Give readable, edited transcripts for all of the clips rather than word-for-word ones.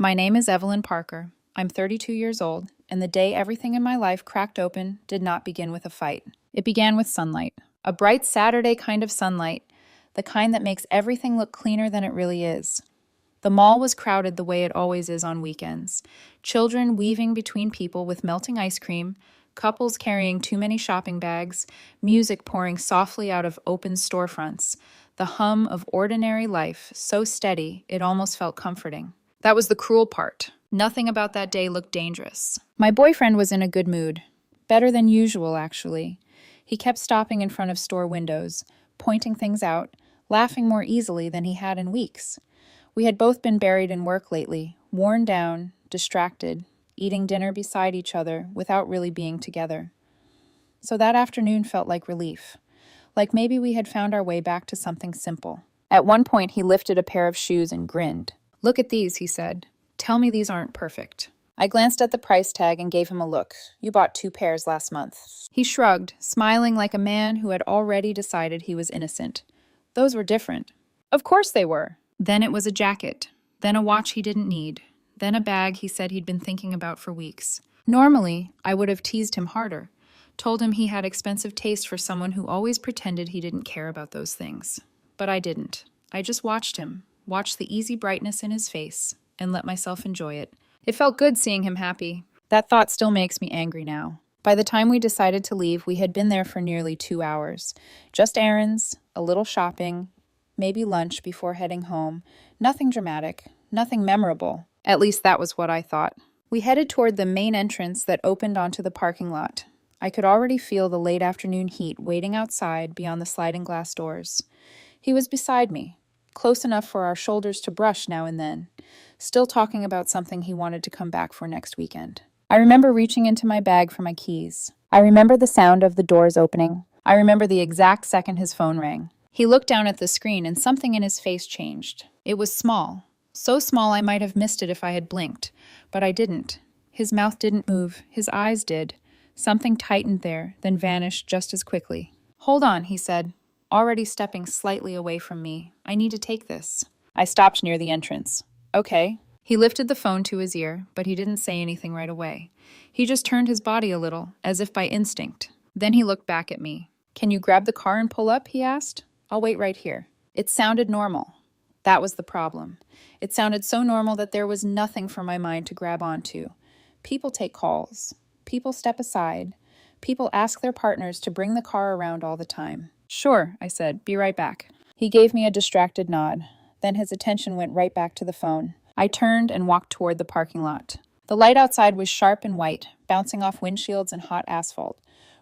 My name is Evelyn Parker. I'm 32 years old, and the day everything in my life cracked open did not begin with a fight. It began with sunlight. A bright Saturday kind of sunlight, the kind that makes everything look cleaner than it really is. The mall was crowded the way it always is on weekends. Children weaving between people with melting ice cream, couples carrying too many shopping bags, music pouring softly out of open storefronts, the hum of ordinary life so steady it almost felt comforting. That was the cruel part. Nothing about that day looked dangerous. My boyfriend was in a good mood. Better than usual, actually. He kept stopping in front of store windows, pointing things out, laughing more easily than he had in weeks. We had both been buried in work lately, worn down, distracted, eating dinner beside each other without really being together. So that afternoon felt like relief, like maybe we had found our way back to something simple. At one point, he lifted a pair of shoes and grinned. "Look at these," he said. "Tell me these aren't perfect." I glanced at the price tag and gave him a look. "You bought 2 pairs last month." He shrugged, smiling like a man who had already decided he was innocent. "Those were different." Of course they were. Then it was a jacket, then a watch he didn't need, then a bag he said he'd been thinking about for weeks. Normally, I would have teased him harder, told him he had expensive taste for someone who always pretended he didn't care about those things. But I didn't. I just watched him, watched the easy brightness in his face, and let myself enjoy it. It felt good seeing him happy. That thought still makes me angry now. By the time we decided to leave, we had been there for nearly 2 hours. Just errands, a little shopping, maybe lunch before heading home. Nothing dramatic, nothing memorable. At least that was what I thought. We headed toward the main entrance that opened onto the parking lot. I could already feel the late afternoon heat waiting outside beyond the sliding glass doors. He was beside me, close enough for our shoulders to brush now and then, still talking about something he wanted to come back for next weekend. I remember reaching into my bag for my keys. I remember the sound of the doors opening. I remember the exact second his phone rang. He looked down at the screen and something in his face changed. It was small. So small I might have missed it if I had blinked, but I didn't. His mouth didn't move. His eyes did. Something tightened there, then vanished just as quickly. "Hold on," he said, already stepping slightly away from me. "I need to take this." I stopped near the entrance. "Okay." He lifted the phone to his ear, but he didn't say anything right away. He just turned his body a little, as if by instinct. Then he looked back at me. "Can you grab the car and pull up?" he asked. "I'll wait right here." It sounded normal. That was the problem. It sounded so normal that there was nothing for my mind to grab onto. People take calls. People step aside. People ask their partners to bring the car around all the time. "Sure," I said. "Be right back." He gave me a distracted nod. Then his attention went right back to the phone. I turned and walked toward the parking lot. The light outside was sharp and white, bouncing off windshields and hot asphalt.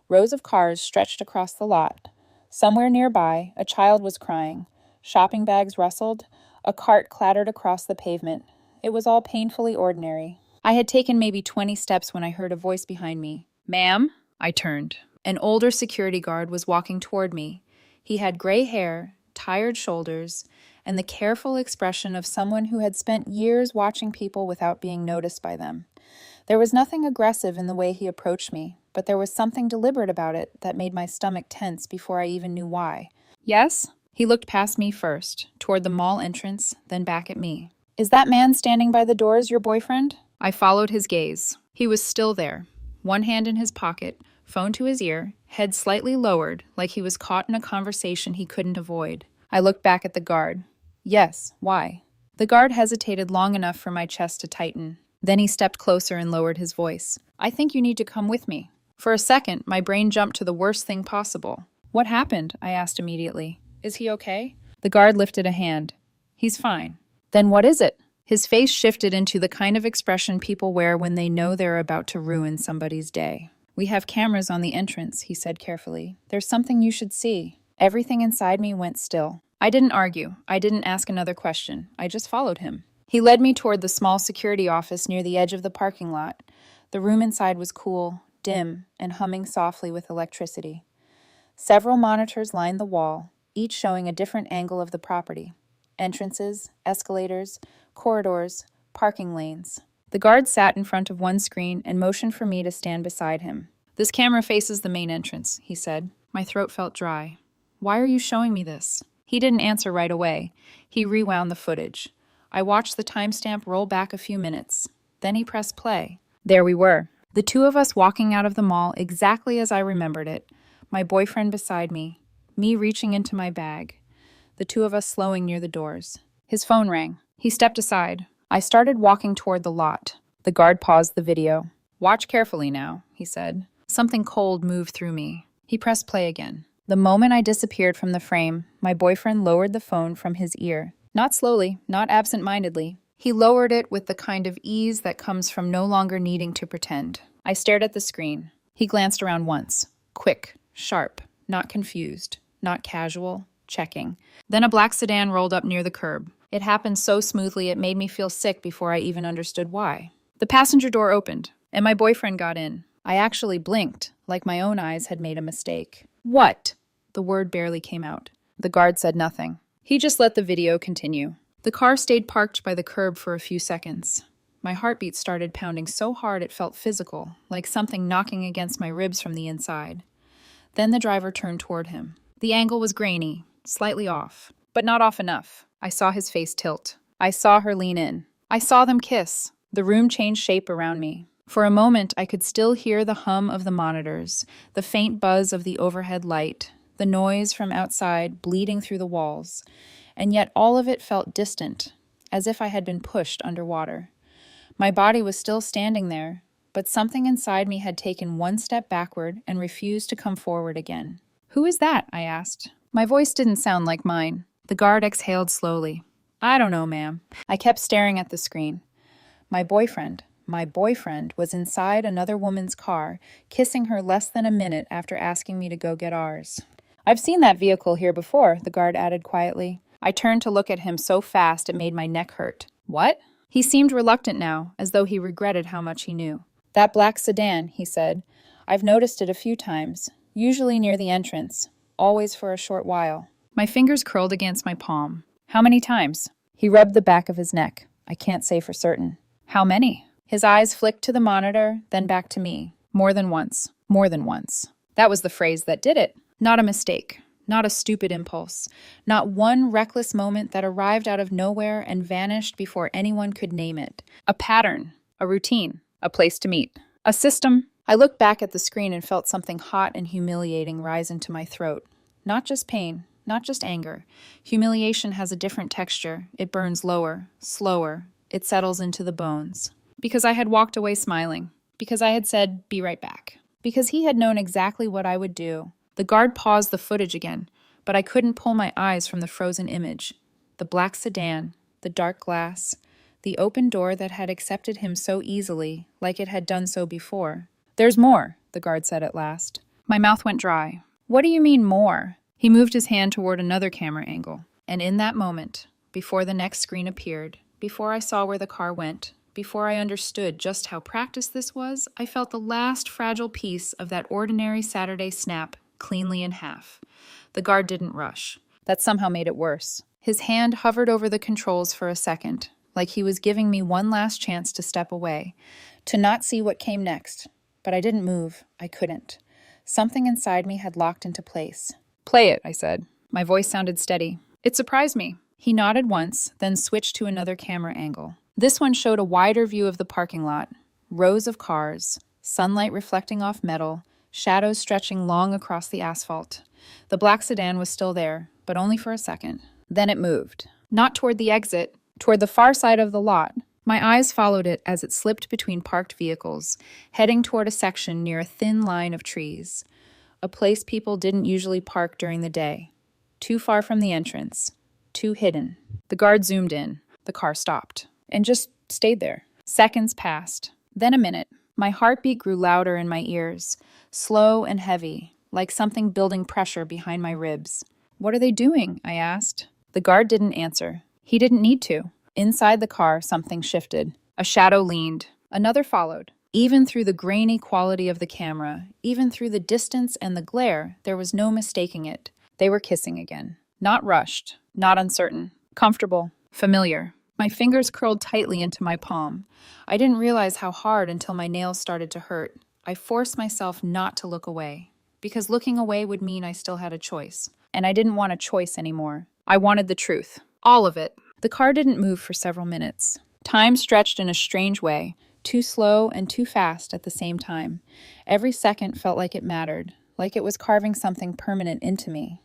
Rows of cars stretched across the lot. Somewhere nearby, a child was crying. Shopping bags rustled. A cart clattered across the pavement. It was all painfully ordinary. I had taken maybe 20 steps when I heard a voice behind me. "Ma'am?" I turned. An older security guard was walking toward me. He had gray hair, tired shoulders, and the careful expression of someone who had spent years watching people without being noticed by them. There was nothing aggressive in the way he approached me, but there was something deliberate about it that made my stomach tense before I even knew why. "Yes?" He looked past me first, toward the mall entrance, then back at me. "Is that man standing by the doors your boyfriend?" I followed his gaze. He was still there, one hand in his pocket, phone to his ear, head slightly lowered, like he was caught in a conversation he couldn't avoid. I looked back at the guard. "Yes, why?" The guard hesitated long enough for my chest to tighten. Then he stepped closer and lowered his voice. "I think you need to come with me." For a second, my brain jumped to the worst thing possible. "What happened?" I asked immediately. "Is he okay?" The guard lifted a hand. "He's fine." "Then what is it?" His face shifted into the kind of expression people wear when they know they're about to ruin somebody's day. "We have cameras on the entrance," he said carefully. "There's something you should see." Everything inside me went still. I didn't argue. I didn't ask another question. I just followed him. He led me toward the small security office near the edge of the parking lot. The room inside was cool, dim, and humming softly with electricity. Several monitors lined the wall, each showing a different angle of the property. Entrances, escalators, corridors, parking lanes. The guard sat in front of one screen and motioned for me to stand beside him. "This camera faces the main entrance," he said. My throat felt dry. "Why are you showing me this?" He didn't answer right away. He rewound the footage. I watched the timestamp roll back a few minutes. Then he pressed play. There we were, the two of us walking out of the mall exactly as I remembered it. My boyfriend beside me reaching into my bag, the two of us slowing near the doors. His phone rang. He stepped aside. I started walking toward the lot. The guard paused the video. Watch carefully now, he said. Something cold moved through me. He pressed play again. The moment I disappeared from the frame, my boyfriend lowered the phone from his ear. Not slowly, not absent-mindedly. He lowered it with the kind of ease that comes from no longer needing to pretend. I stared at the screen. He glanced around once. Quick, sharp, not confused, not casual, checking. Then a black sedan rolled up near the curb. It happened so smoothly it made me feel sick before I even understood why. The passenger door opened, and my boyfriend got in. I actually blinked, like my own eyes had made a mistake. What? The word barely came out. The guard said nothing. He just let the video continue. The car stayed parked by the curb for a few seconds. My heartbeat started pounding so hard it felt physical, like something knocking against my ribs from the inside. Then the driver turned toward him. The angle was grainy, slightly off, but not off enough. I saw his face tilt. I saw her lean in. I saw them kiss. The room changed shape around me. For a moment, I could still hear the hum of the monitors, the faint buzz of the overhead light, the noise from outside bleeding through the walls, and yet all of it felt distant, as if I had been pushed underwater. My body was still standing there, but something inside me had taken one step backward and refused to come forward again. "Who is that?" I asked. My voice didn't sound like mine. The guard exhaled slowly. "I don't know, ma'am." I kept staring at the screen. My boyfriend was inside another woman's car, kissing her less than a minute after asking me to go get ours. "I've seen that vehicle here before," the guard added quietly. I turned to look at him so fast it made my neck hurt. "What?" He seemed reluctant now, as though he regretted how much he knew. "That black sedan," he said. "I've noticed it a few times, usually near the entrance, always for a short while." My fingers curled against my palm. "How many times?" He rubbed the back of his neck. "I can't say for certain." "How many?" His eyes flicked to the monitor, then back to me. "More than once. More than once." That was the phrase that did it. Not a mistake. Not a stupid impulse. Not one reckless moment that arrived out of nowhere and vanished before anyone could name it. A pattern. A routine. A place to meet. A system. I looked back at the screen and felt something hot and humiliating rise into my throat. Not just pain. Not just anger. Humiliation has a different texture. It burns lower, slower. It settles into the bones. Because I had walked away smiling. Because I had said, "Be right back." Because he had known exactly what I would do. The guard paused the footage again, but I couldn't pull my eyes from the frozen image. The black sedan, the dark glass, the open door that had accepted him so easily, like it had done so before. "There's more," the guard said at last. My mouth went dry. "What do you mean more?" He moved his hand toward another camera angle, and in that moment, before the next screen appeared, before I saw where the car went, before I understood just how practiced this was, I felt the last fragile piece of that ordinary Saturday snap cleanly in half. The guard didn't rush. That somehow made it worse. His hand hovered over the controls for a second, like he was giving me one last chance to step away, to not see what came next. But I didn't move. I couldn't. Something inside me had locked into place. "Play it," I said. My voice sounded steady. It surprised me. He nodded once, then switched to another camera angle. This one showed a wider view of the parking lot. Rows of cars, sunlight reflecting off metal, shadows stretching long across the asphalt. The black sedan was still there, but only for a second. Then it moved. Not toward the exit, toward the far side of the lot. My eyes followed it as it slipped between parked vehicles, heading toward a section near a thin line of trees. A place people didn't usually park during the day. Too far from the entrance. Too hidden. The guard zoomed in. The car stopped. And just stayed there. Seconds passed. Then a minute. My heartbeat grew louder in my ears, slow and heavy, like something building pressure behind my ribs. "What are they doing?" I asked. The guard didn't answer. He didn't need to. Inside the car, something shifted. A shadow leaned. Another followed. Even through the grainy quality of the camera, even through the distance and the glare, there was no mistaking it. They were kissing again. Not rushed, not uncertain. Comfortable, familiar. My fingers curled tightly into my palm. I didn't realize how hard until my nails started to hurt. I forced myself not to look away, because looking away would mean I still had a choice. And I didn't want a choice anymore. I wanted the truth. All of it. The car didn't move for several minutes. Time stretched in a strange way, too slow and too fast at the same time. Every second felt like it mattered, like it was carving something permanent into me,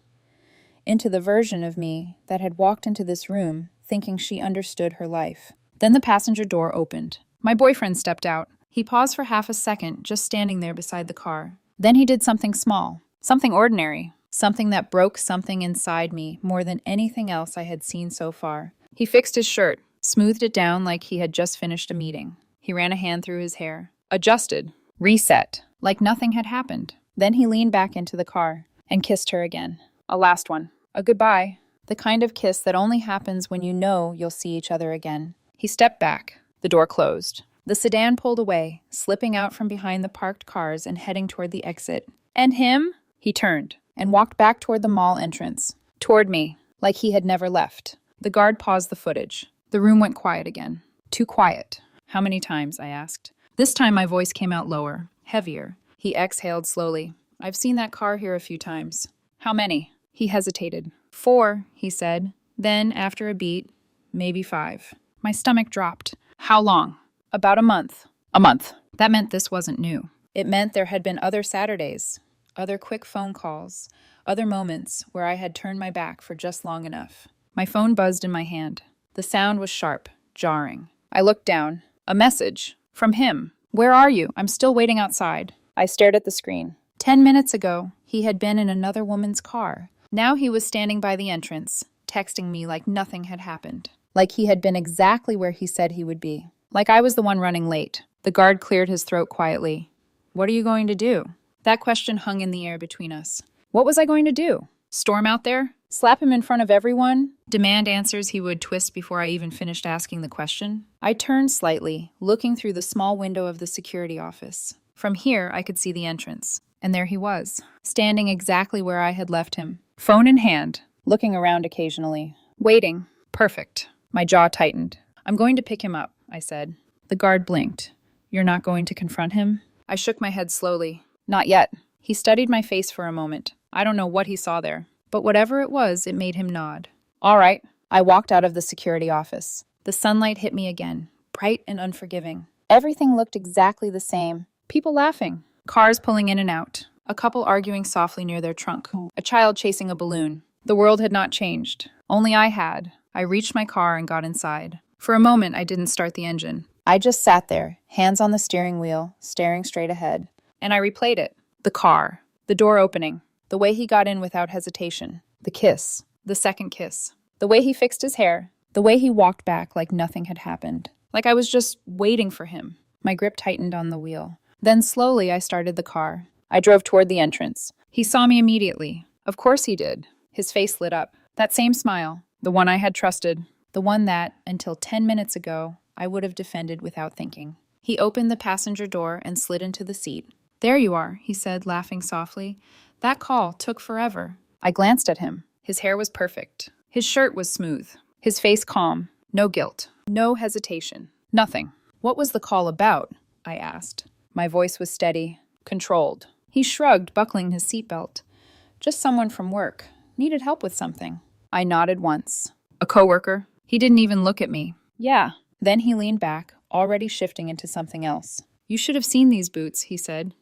into the version of me that had walked into this room thinking she understood her life. Then the passenger door opened. My boyfriend stepped out. He paused for half a second, just standing there beside the car. Then he did something small, something ordinary, something that broke something inside me more than anything else I had seen so far. He fixed his shirt, smoothed it down like he had just finished a meeting. He ran a hand through his hair, adjusted, reset, like nothing had happened. Then he leaned back into the car and kissed her again. A last one. A goodbye. The kind of kiss that only happens when you know you'll see each other again. He stepped back. The door closed. The sedan pulled away, slipping out from behind the parked cars and heading toward the exit. And him? He turned and walked back toward the mall entrance. Toward me, like he had never left. The guard paused the footage. The room went quiet again. Too quiet. How many times? I asked. This time my voice came out lower, heavier. He exhaled slowly. I've seen that car here a few times. How many? He hesitated. 4, he said. Then, after a beat, maybe 5. My stomach dropped. How long? About a month. A month. That meant this wasn't new. It meant there had been other Saturdays, other quick phone calls, other moments where I had turned my back for just long enough. My phone buzzed in my hand. The sound was sharp, jarring. I looked down. A message. From him. Where are you? I'm still waiting outside. I stared at the screen. 10 minutes ago, he had been in another woman's car. Now he was standing by the entrance, texting me like nothing had happened. Like he had been exactly where he said he would be. Like I was the one running late. The guard cleared his throat quietly. What are you going to do? That question hung in the air between us. What was I going to do? Storm out there? Slap him in front of everyone? Demand answers he would twist before I even finished asking the question? I turned slightly, looking through the small window of the security office. From here, I could see the entrance. And there he was, standing exactly where I had left him, phone in hand, looking around occasionally. Waiting. Perfect. My jaw tightened. I'm going to pick him up, I said. The guard blinked. You're not going to confront him? I shook my head slowly. Not yet. He studied my face for a moment. I don't know what he saw there, but whatever it was, it made him nod. All right. I walked out of the security office. The sunlight hit me again, bright and unforgiving. Everything looked exactly the same. People laughing. Cars pulling in and out. A couple arguing softly near their trunk. A child chasing a balloon. The world had not changed. Only I had. I reached my car and got inside. For a moment, I didn't start the engine. I just sat there, hands on the steering wheel, staring straight ahead. And I replayed it. The car. The door opening. The way he got in without hesitation. The kiss. The second kiss. The way he fixed his hair. The way he walked back like nothing had happened. Like I was just waiting for him. My grip tightened on the wheel. Then slowly I started the car. I drove toward the entrance. He saw me immediately. Of course he did. His face lit up. That same smile. The one I had trusted. The one that, until 10 minutes ago, I would have defended without thinking. He opened the passenger door and slid into the seat. There you are, he said, laughing softly. That call took forever. I glanced at him. His hair was perfect. His shirt was smooth. His face calm. No guilt. No hesitation. Nothing. What was the call about? I asked. My voice was steady, controlled. He shrugged, buckling his seatbelt. Just someone from work. Needed help with something. I nodded once. A coworker? He didn't even look at me. Yeah. Then he leaned back, already shifting into something else. You should have seen these boots, he said.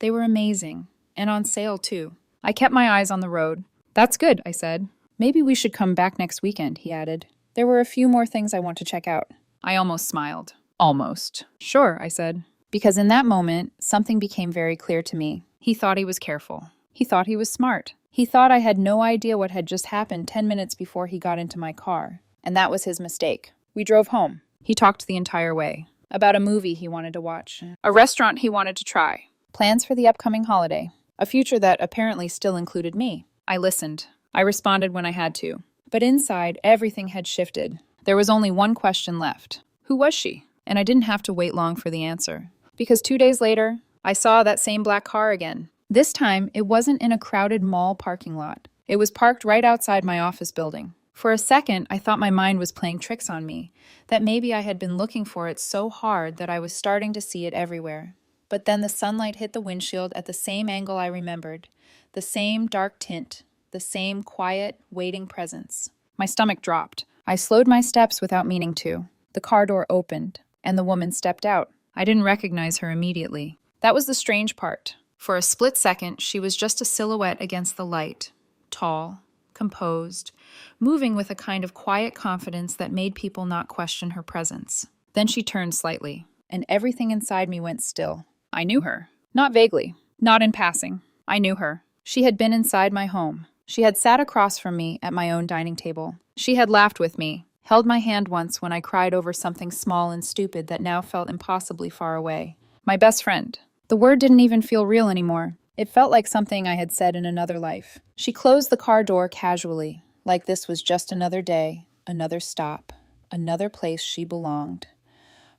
They were amazing. And on sale, too. I kept my eyes on the road. That's good, I said. Maybe we should come back next weekend, he added. There were a few more things I want to check out. I almost smiled. Almost. Sure, I said. Because in that moment, something became very clear to me. He thought he was careful. He thought he was smart. He thought I had no idea what had just happened 10 minutes before he got into my car. And that was his mistake. We drove home. He talked the entire way. About a movie he wanted to watch. A restaurant he wanted to try. Plans for the upcoming holiday. A future that apparently still included me. I listened. I responded when I had to. But inside, everything had shifted. There was only one question left. Who was she? And I didn't have to wait long for the answer. Because 2 days later, I saw that same black car again. This time, it wasn't in a crowded mall parking lot. It was parked right outside my office building. For a second, I thought my mind was playing tricks on me, that maybe I had been looking for it so hard that I was starting to see it everywhere. But then the sunlight hit the windshield at the same angle I remembered, the same dark tint, the same quiet, waiting presence. My stomach dropped. I slowed my steps without meaning to. The car door opened, and the woman stepped out. I didn't recognize her immediately. That was the strange part. For a split second, she was just a silhouette against the light. Tall, composed, moving with a kind of quiet confidence that made people not question her presence. Then she turned slightly, and everything inside me went still. I knew her. Not vaguely, not in passing. I knew her. She had been inside my home. She had sat across from me at my own dining table. She had laughed with me, held my hand once when I cried over something small and stupid that now felt impossibly far away. My best friend. The word didn't even feel real anymore. It felt like something I had said in another life. She closed the car door casually, like this was just another day, another stop, another place she belonged.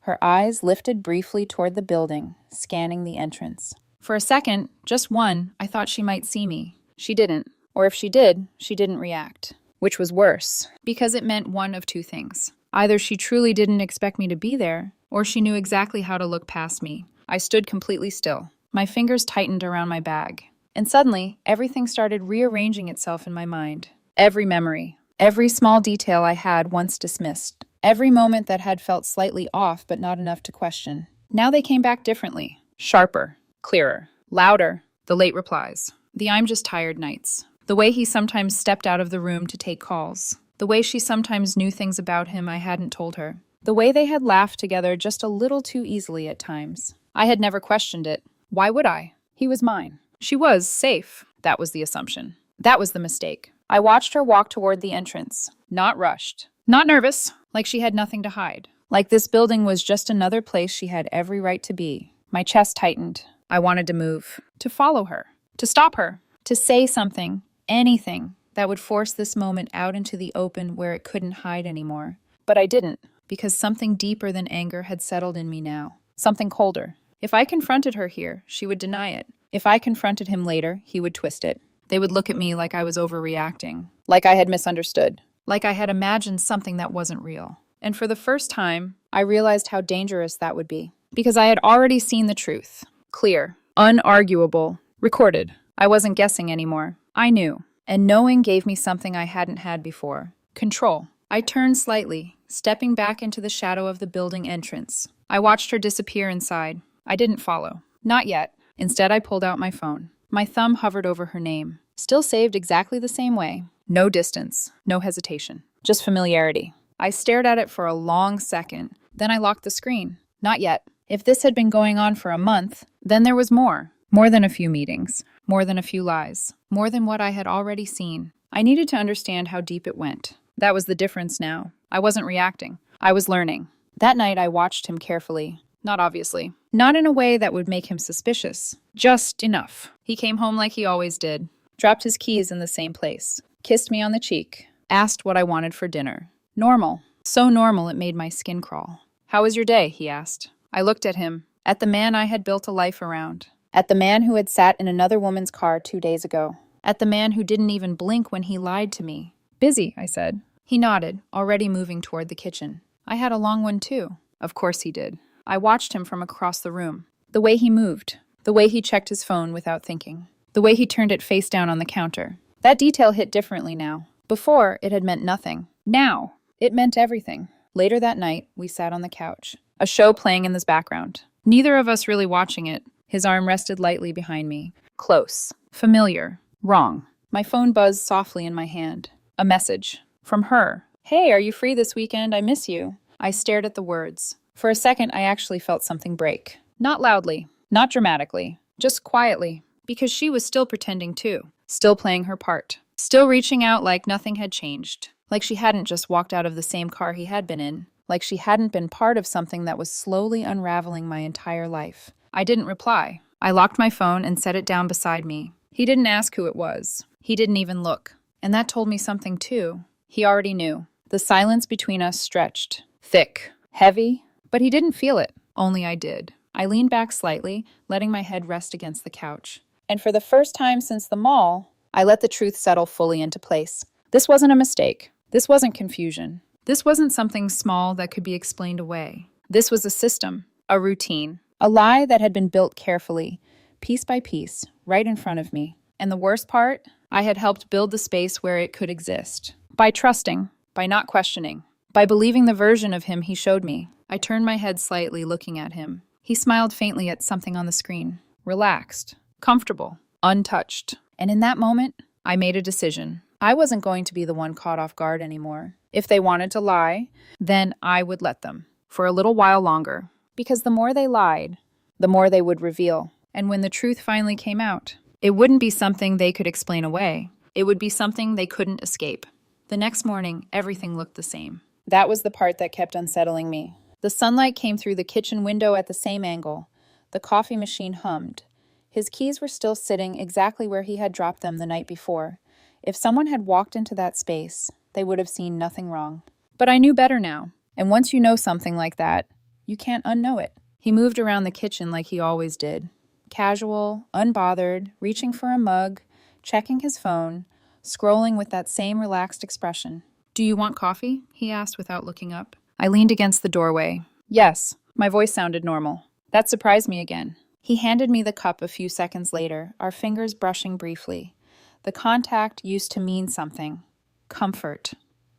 Her eyes lifted briefly toward the building, scanning the entrance. For a second, just one, I thought she might see me. She didn't. Or if she did, she didn't react. Which was worse, because it meant one of two things. Either she truly didn't expect me to be there, or she knew exactly how to look past me. I stood completely still. My fingers tightened around my bag. And suddenly, everything started rearranging itself in my mind. Every memory, every small detail I had once dismissed, every moment that had felt slightly off but not enough to question. Now they came back differently. Sharper, clearer, louder. The late replies. The I'm just tired nights. The way he sometimes stepped out of the room to take calls. The way she sometimes knew things about him I hadn't told her. The way they had laughed together just a little too easily at times. I had never questioned it. Why would I? He was mine. She was safe. That was the assumption. That was the mistake. I watched her walk toward the entrance. Not rushed. Not nervous. Like she had nothing to hide. Like this building was just another place she had every right to be. My chest tightened. I wanted to move. To follow her. To stop her. To say something. Anything that would force this moment out into the open where it couldn't hide anymore. But I didn't, because something deeper than anger had settled in me now. Something colder. If I confronted her here, she would deny it. If I confronted him later, he would twist it. They would look at me like I was overreacting. Like I had misunderstood. Like I had imagined something that wasn't real. And for the first time, I realized how dangerous that would be. Because I had already seen the truth. Clear. Unarguable. Recorded. I wasn't guessing anymore. I knew, and knowing gave me something I hadn't had before. Control. I turned slightly, stepping back into the shadow of the building entrance. I watched her disappear inside. I didn't follow. Not yet. Instead, I pulled out my phone. My thumb hovered over her name. Still saved exactly the same way. No distance. No hesitation. Just familiarity. I stared at it for a long second. Then I locked the screen. Not yet. If this had been going on for a month, then there was more. More than a few meetings. More than a few lies. More than what I had already seen. I needed to understand how deep it went. That was the difference now. I wasn't reacting. I was learning. That night I watched him carefully. Not obviously. Not in a way that would make him suspicious. Just enough. He came home like he always did. Dropped his keys in the same place. Kissed me on the cheek. Asked what I wanted for dinner. Normal. So normal it made my skin crawl. How was your day? He asked. I looked at him. At the man I had built a life around. At the man who had sat in another woman's car 2 days ago. At the man who didn't even blink when he lied to me. Busy, I said. He nodded, already moving toward the kitchen. I had a long one too. Of course he did. I watched him from across the room. The way he moved. The way he checked his phone without thinking. The way he turned it face down on the counter. That detail hit differently now. Before, it had meant nothing. Now, it meant everything. Later that night, we sat on the couch. A show playing in the background. Neither of us really watching it. His arm rested lightly behind me. Close. Familiar. Wrong. My phone buzzed softly in my hand. A message. From her. Hey, are you free this weekend? I miss you. I stared at the words. For a second, I actually felt something break. Not loudly. Not dramatically. Just quietly. Because she was still pretending too. Still playing her part. Still reaching out like nothing had changed. Like she hadn't just walked out of the same car he had been in. Like she hadn't been part of something that was slowly unraveling my entire life. I didn't reply. I locked my phone and set it down beside me. He didn't ask who it was. He didn't even look. And that told me something too. He already knew. The silence between us stretched. Thick. Heavy. But he didn't feel it. Only I did. I leaned back slightly, letting my head rest against the couch. And for the first time since the mall, I let the truth settle fully into place. This wasn't a mistake. This wasn't confusion. This wasn't something small that could be explained away. This was a system. A routine. A lie that had been built carefully, piece by piece, right in front of me. And the worst part, I had helped build the space where it could exist. By trusting. by not questioning, by believing the version of him he showed me. I turned my head slightly, looking at him. He smiled faintly at something on the screen. Relaxed, comfortable, untouched. And in that moment, I made a decision. I wasn't going to be the one caught off guard anymore. If they wanted to lie, then I would let them. For a little while longer. Because the more they lied, the more they would reveal. And when the truth finally came out, it wouldn't be something they could explain away. It would be something they couldn't escape. The next morning, everything looked the same. That was the part that kept unsettling me. The sunlight came through the kitchen window at the same angle. The coffee machine hummed. His keys were still sitting exactly where he had dropped them the night before. If someone had walked into that space, they would have seen nothing wrong. But I knew better now. And once you know something like that, you can't unknow it. He moved around the kitchen like he always did. Casual, unbothered, reaching for a mug, checking his phone, scrolling with that same relaxed expression. "Do you want coffee?" he asked without looking up. I leaned against the doorway. "Yes." My voice sounded normal. That surprised me again. He handed me the cup a few seconds later, our fingers brushing briefly. The contact used to mean something. Comfort.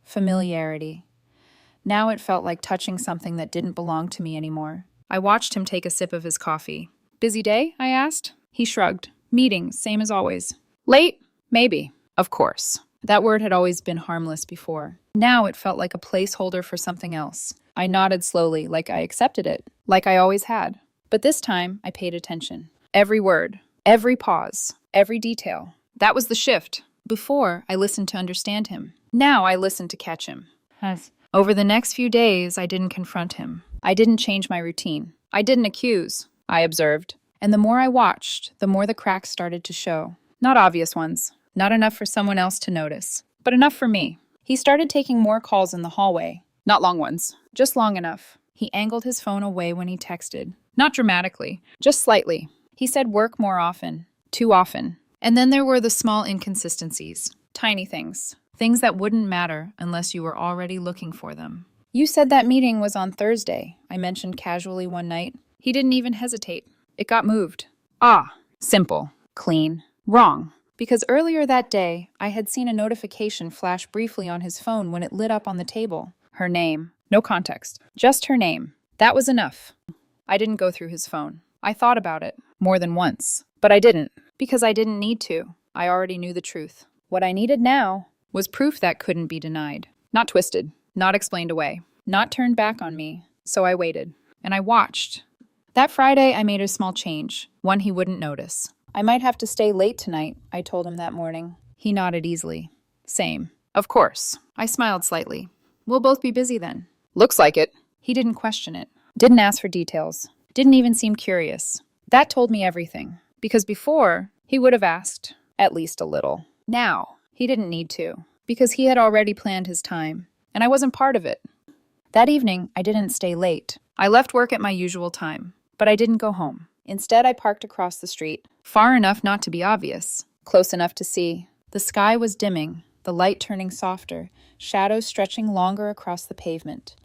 Familiarity. Now it felt like touching something that didn't belong to me anymore. I watched him take a sip of his coffee. "Busy day?" I asked. He shrugged. "Meetings, same as always." "Late?" "Maybe." Of course. That word had always been harmless before. Now it felt like a placeholder for something else. I nodded slowly, like I accepted it, like I always had. But this time, I paid attention. Every word, every pause, every detail. That was the shift. Before, I listened to understand him. Now I listened to catch him. Over the next few days, I didn't confront him. I didn't change my routine. I didn't accuse. I observed. And the more I watched, the more the cracks started to show. Not obvious ones. Not enough for someone else to notice, but enough for me. He started taking more calls in the hallway. Not long ones, just long enough. He angled his phone away when he texted. Not dramatically, just slightly. He said work more often, too often. And then there were the small inconsistencies, tiny things, things that wouldn't matter unless you were already looking for them. "You said that meeting was on Thursday," I mentioned casually one night. He didn't even hesitate. It got moved. Ah, simple, clean, wrong. Because earlier that day, I had seen a notification flash briefly on his phone when it lit up on the table. Her name. No context. Just her name. That was enough. I didn't go through his phone. I thought about it. More than once. But I didn't. Because I didn't need to. I already knew the truth. What I needed now was proof that couldn't be denied. Not twisted. Not explained away. Not turned back on me. So I waited. And I watched. That Friday, I made a small change. One he wouldn't notice. "I might have to stay late tonight," I told him that morning. He nodded easily. "Same." "Of course." I smiled slightly. "We'll both be busy then." "Looks like it." He didn't question it. Didn't ask for details. Didn't even seem curious. That told me everything. Because before, he would have asked, at least a little. Now, he didn't need to. Because he had already planned his time. And I wasn't part of it. That evening, I didn't stay late. I left work at my usual time. But I didn't go home. Instead, I parked across the street, far enough not to be obvious, close enough to see. The sky was dimming, the light turning softer, shadows stretching longer across the pavement.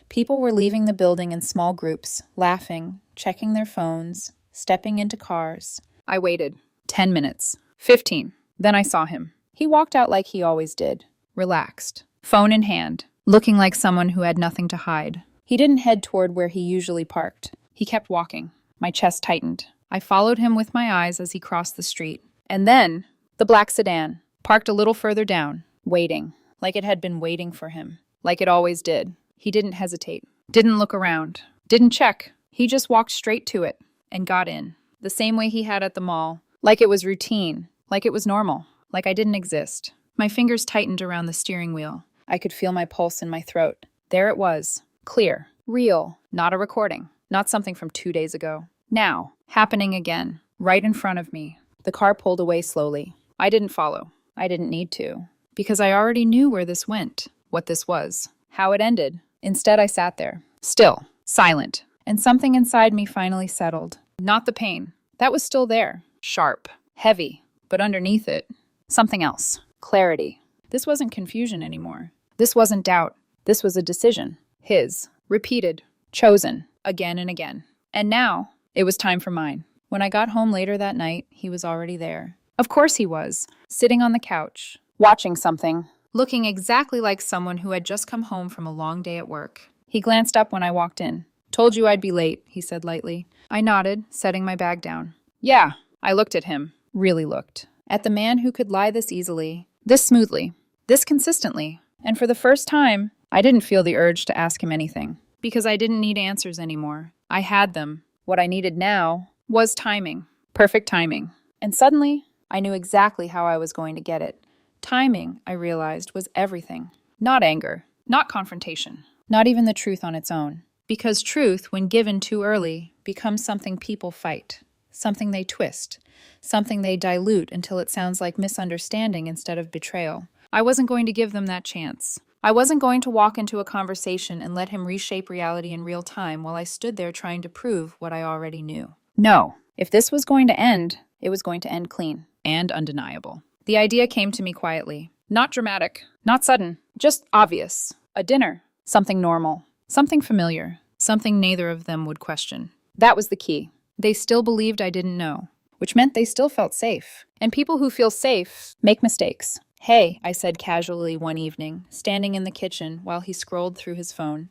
People were leaving the building in small groups, laughing, checking their phones, stepping into cars. I waited. 10 minutes. 15. Then I saw him. He walked out like he always did, relaxed, phone in hand, looking like someone who had nothing to hide. He didn't head toward where he usually parked. He kept walking. My chest tightened. I followed him with my eyes as he crossed the street. And then, the black sedan, parked a little further down, waiting, like it had been waiting for him, like it always did. He didn't hesitate, didn't look around, didn't check. He just walked straight to it and got in, the same way he had at the mall, like it was routine, like it was normal, like I didn't exist. My fingers tightened around the steering wheel. I could feel my pulse in my throat. There it was, clear, real, not a recording. Not something from 2 days ago. Now, happening again, right in front of me. The car pulled away slowly. I didn't follow. I didn't need to. Because I already knew where this went, what this was, how it ended. Instead, I sat there, still, silent. And something inside me finally settled. Not the pain. That was still there. Sharp, heavy. But underneath it, something else. Clarity. This wasn't confusion anymore. This wasn't doubt. This was a decision. His. Repeated. Chosen. Again and again. And now, it was time for mine. When I got home later that night, he was already there. Of course he was, sitting on the couch, watching something, looking exactly like someone who had just come home from a long day at work. He glanced up when I walked in. "Told you I'd be late," he said lightly. I nodded, setting my bag down. "Yeah." I looked at him. Really looked. At the man who could lie this easily, this smoothly, this consistently. And for the first time, I didn't feel the urge to ask him anything. Because I didn't need answers anymore. I had them. What I needed now was timing. Perfect timing. And suddenly, I knew exactly how I was going to get it. Timing, I realized, was everything. Not anger. Not confrontation. Not even the truth on its own. Because truth, when given too early, becomes something people fight. Something they twist. Something they dilute until it sounds like misunderstanding instead of betrayal. I wasn't going to give them that chance. I wasn't going to walk into a conversation and let him reshape reality in real time while I stood there trying to prove what I already knew. No. If this was going to end, it was going to end clean. And undeniable. The idea came to me quietly. Not dramatic. Not sudden. Just obvious. A dinner. Something normal. Something familiar. Something neither of them would question. That was the key. They still believed I didn't know. Which meant they still felt safe. And people who feel safe make mistakes. "Hey," I said casually one evening, standing in the kitchen while he scrolled through his phone.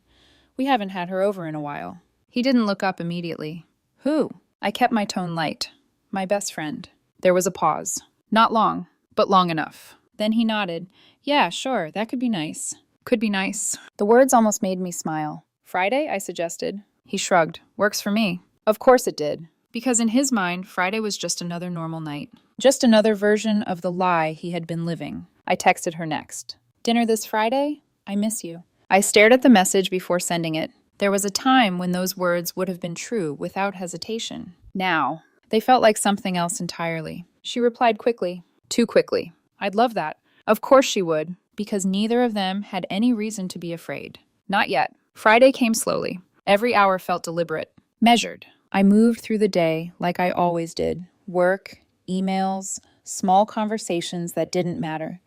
"We haven't had her over in a while." He didn't look up immediately. "Who?" I kept my tone light. "My best friend." There was a pause. Not long, but long enough. Then he nodded. "Yeah, sure, that could be nice." Could be nice. The words almost made me smile. "Friday?" I suggested. He shrugged. "Works for me." Of course it did. Because in his mind, Friday was just another normal night. Just another version of the lie he had been living. I texted her next. "Dinner this Friday? I miss you." I stared at the message before sending it. There was a time when those words would have been true without hesitation. Now, they felt like something else entirely. She replied quickly. Too quickly. I'd love that. Of course she would, because neither of them had any reason to be afraid. Not yet. Friday came slowly. Every hour felt deliberate. Measured. I moved through the day like I always did. Work, emails, small conversations that didn't matter.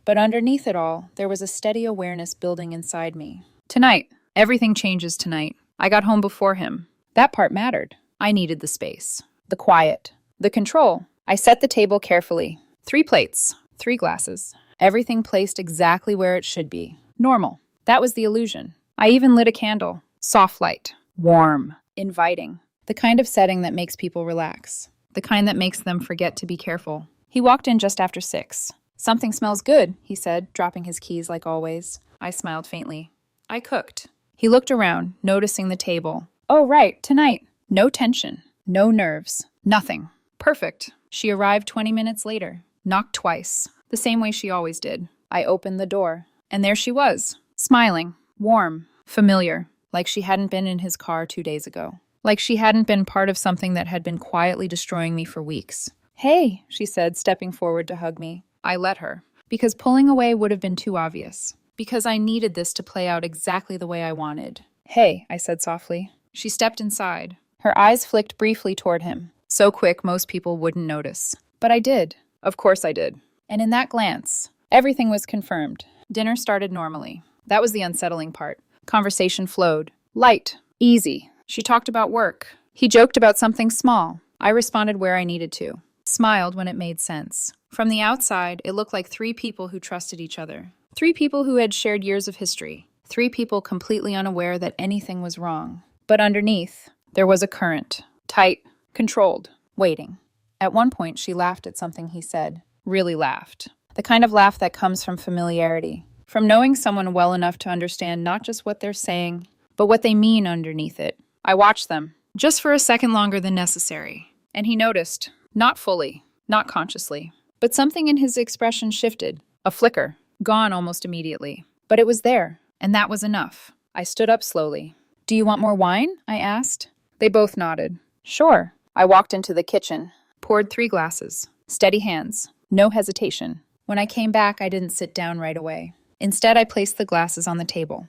But underneath it all, there was a steady awareness building inside me. Tonight. Everything changes tonight. I got home before him. That part mattered. I needed the space. The quiet. The control. I set the table carefully. 3 plates. 3 glasses. Everything placed exactly where it should be. Normal. That was the illusion. I even lit a candle. Soft light. Warm. Inviting. The kind of setting that makes people relax. The kind that makes them forget to be careful. He walked in just after 6. "Something smells good," he said, dropping his keys like always. I smiled faintly. "I cooked." He looked around, noticing the table. "Oh, right, tonight." No tension. No nerves. Nothing. Perfect. She arrived 20 minutes later. Knocked twice. The same way she always did. I opened the door. And there she was. Smiling. Warm. Familiar. Like she hadn't been in his car 2 days ago. Like she hadn't been part of something that had been quietly destroying me for weeks. "Hey," she said, stepping forward to hug me. I let her. Because pulling away would have been too obvious. Because I needed this to play out exactly the way I wanted. "Hey," I said softly. She stepped inside. Her eyes flicked briefly toward him. So quick most people wouldn't notice. But I did. Of course I did. And in that glance, everything was confirmed. Dinner started normally. That was the unsettling part. Conversation flowed. Light. Easy. She talked about work. He joked about something small. I responded where I needed to. Smiled when it made sense. From the outside, it looked like 3 people who trusted each other. 3 people who had shared years of history. 3 people completely unaware that anything was wrong. But underneath, there was a current. Tight. Controlled. Waiting. At one point, she laughed at something he said. Really laughed. The kind of laugh that comes from familiarity. From knowing someone well enough to understand not just what they're saying, but what they mean underneath it. I watched them. Just for a second longer than necessary. And he noticed. Not fully. Not consciously. But something in his expression shifted. A flicker. Gone almost immediately. But it was there. And that was enough. I stood up slowly. "Do you want more wine?" I asked. They both nodded. "Sure." I walked into the kitchen. Poured 3 glasses. Steady hands. No hesitation. When I came back, I didn't sit down right away. Instead, I placed the glasses on the table.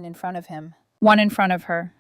In front of him. One in front of her.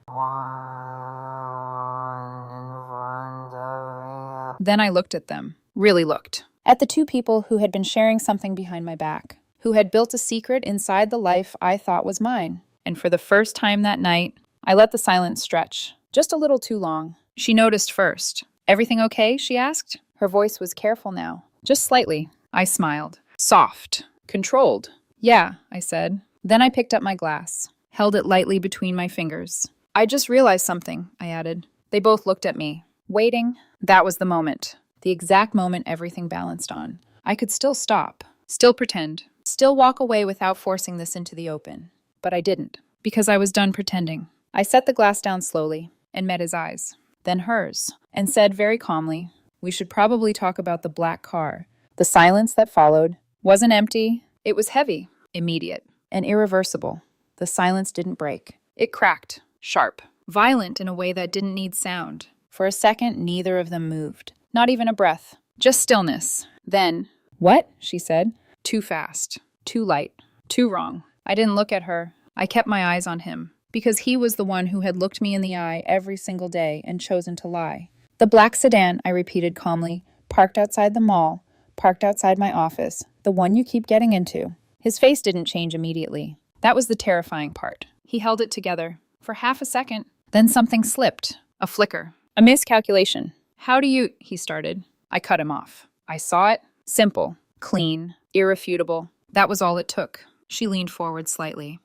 Then I looked at them. Really looked. At the 2 people who had been sharing something behind my back. Who had built a secret inside the life I thought was mine. And for the first time that night, I let the silence stretch. Just a little too long. She noticed first. "Everything okay?" she asked. Her voice was careful now. Just slightly. I smiled. Soft. Controlled. Yeah, I said. Then I picked up my glass, held it lightly between my fingers. I just realized something, I added. They both looked at me. Waiting. That was the moment. The exact moment everything balanced on. I could still stop. Still pretend. Still walk away without forcing this into the open. But I didn't, because I was done pretending. I set the glass down slowly and met his eyes, then hers, and said very calmly, "We should probably talk about the black car." The silence that followed wasn't empty. It was heavy, immediate, and irreversible. The silence didn't break. It cracked, sharp, violent in a way that didn't need sound. For a second, neither of them moved. Not even a breath. Just stillness. Then, "What?" she said. Too fast. Too light. Too wrong. I didn't look at her. I kept my eyes on him, because he was the one who had looked me in the eye every single day and chosen to lie. "The black sedan," I repeated calmly, "parked outside the mall, parked outside my office, the one you keep getting into." His face didn't change immediately. That was the terrifying part. He held it together for half a second. Then something slipped. A flicker. A miscalculation. "How do you—" he started. I cut him off. I saw it. Simple. Clean. Irrefutable. That was all it took. She leaned forward slightly.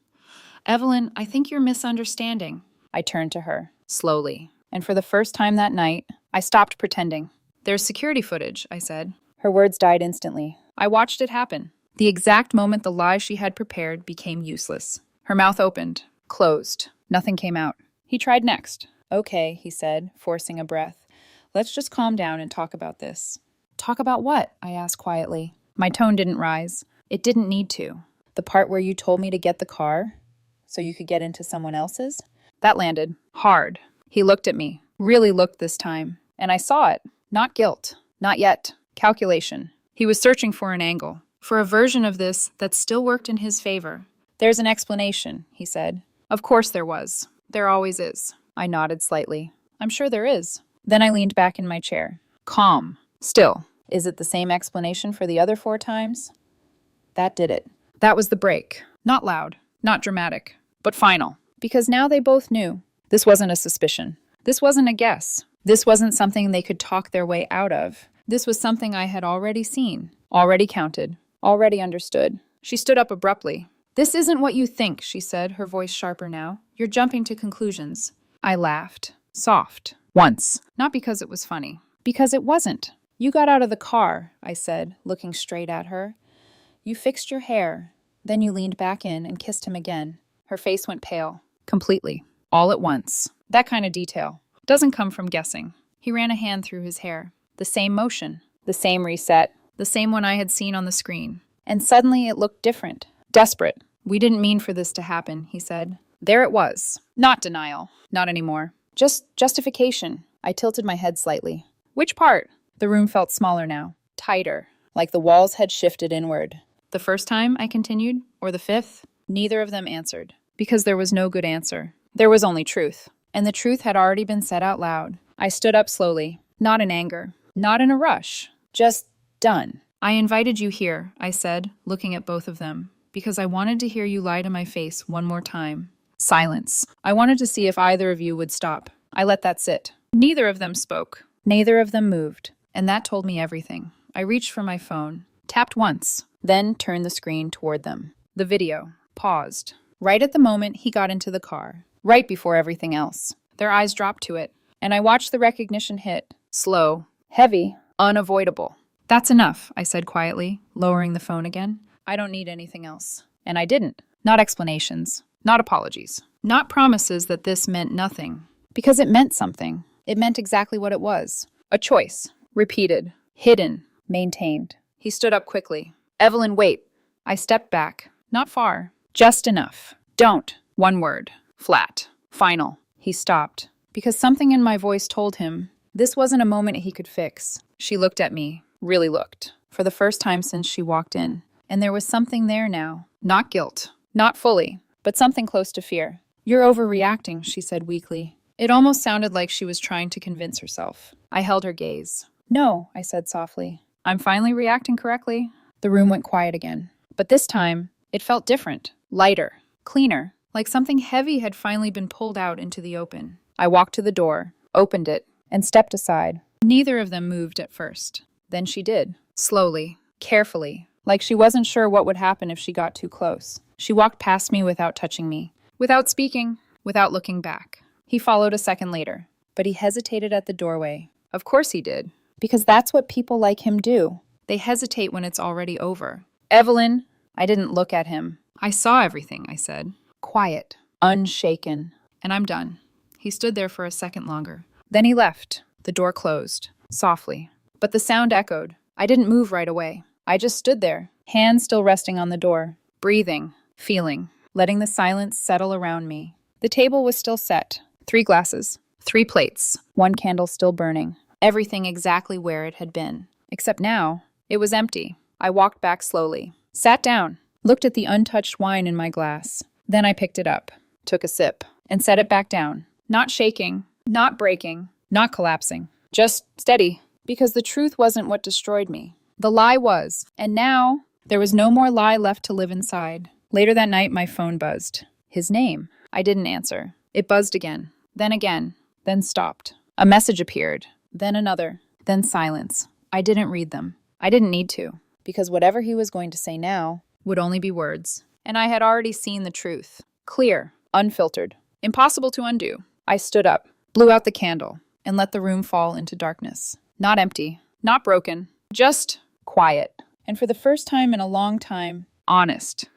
"Evelyn, I think you're misunderstanding." I turned to her, slowly. And for the first time that night, I stopped pretending. "There's security footage," I said. Her words died instantly. I watched it happen. The exact moment the lie she had prepared became useless. Her mouth opened, closed. Nothing came out. He tried next. "Okay," he said, forcing a breath. "Let's just calm down and talk about this." "Talk about what?" I asked quietly. My tone didn't rise. It didn't need to. "The part where you told me to get the car so you could get into someone else's?" That landed hard. He looked at me, really looked this time, and I saw it. Not guilt. Not yet. Calculation. He was searching for an angle, for a version of this that still worked in his favor. "There's an explanation," he said. Of course there was. There always is. I nodded slightly. "I'm sure there is." Then I leaned back in my chair. Calm. Still. "Is it the same explanation for the other 4 times?" That did it. That was the break. Not loud. Not dramatic. But final. Because now they both knew. This wasn't a suspicion. This wasn't a guess. This wasn't something they could talk their way out of. This was something I had already seen, already counted, already understood. She stood up abruptly. "This isn't what you think," she said, her voice sharper now. "You're jumping to conclusions." I laughed. Soft. Once. Not because it was funny. Because it wasn't. "You got out of the car," I said, looking straight at her. "You fixed your hair. Then you leaned back in and kissed him again." Her face went pale. Completely. All at once. That kind of detail doesn't come from guessing. He ran a hand through his hair. The same motion. The same reset. The same one I had seen on the screen. And suddenly it looked different. Desperate. "We didn't mean for this to happen," he said. There it was. Not denial. Not anymore. Just justification. I tilted my head slightly. "Which part?" The room felt smaller now. Tighter. Like the walls had shifted inward. "The first time," I continued, "or the 5th? Neither of them answered. Because there was no good answer. There was only truth. And the truth had already been said out loud. I stood up slowly. Not in anger. Not in a rush. Just done. "I invited you here," I said, looking at both of them, "because I wanted to hear you lie to my face one more time." Silence. I wanted to see if either of you would stop. I let that sit. Neither of them spoke. Neither of them moved. And that told me everything. I reached for my phone, tapped once, then turned the screen toward them. The video. Paused. Right at the moment he got into the car. Right before everything else. Their eyes dropped to it, and I watched the recognition hit. Slow. Heavy. Unavoidable. "That's enough," I said quietly, lowering the phone again. "I don't need anything else." And I didn't. Not explanations. Not apologies. Not promises that this meant nothing. Because it meant something. It meant exactly what it was. A choice. Repeated. Hidden. Maintained. He stood up quickly. "Evelyn, wait." I stepped back. Not far. Just enough. "Don't." One word. Flat. Final. He stopped. Because something in my voice told him this wasn't a moment he could fix. She looked at me. Really looked. For the first time since she walked in. And there was something there now. Not guilt. Not fully. But something close to fear. "You're overreacting," she said weakly. It almost sounded like she was trying to convince herself. I held her gaze. "No," I said softly. "I'm finally reacting correctly." The room went quiet again. But this time, it felt different. Lighter. Cleaner. Like something heavy had finally been pulled out into the open. I walked to the door, opened it, and stepped aside. Neither of them moved at first. Then she did. Slowly. carefully, like she wasn't sure what would happen if she got too close. She walked past me without touching me, without speaking, without looking back. He followed a second later, but he hesitated at the doorway. Of course he did, because that's what people like him do. They hesitate when it's already over. Evelyn, I didn't look at him. I saw everything, I said. Quiet, unshaken. And I'm done. He stood there for a second longer. Then he left. The door closed, softly. But the sound echoed. I didn't move right away. I just stood there, hands still resting on the door, breathing, feeling, letting the silence settle around me. The table was still set. 3 glasses, 3 plates, 1 candle still burning. Everything exactly where it had been. Except now, it was empty. I walked back slowly, sat down, looked at the untouched wine in my glass. Then I picked it up, took a sip, and set it back down. Not shaking, not breaking, not collapsing. Just steady, because the truth wasn't what destroyed me. The lie was, and now there was no more lie left to live inside. Later that night, my phone buzzed. His name. I didn't answer. It buzzed again, then stopped. A message appeared, then another, then silence. I didn't read them. I didn't need to, because whatever he was going to say now would only be words. And I had already seen the truth. Clear, unfiltered, impossible to undo. I stood up, blew out the candle, and let the room fall into darkness. Not empty, not broken, just quiet. And for the first time in a long time, honest.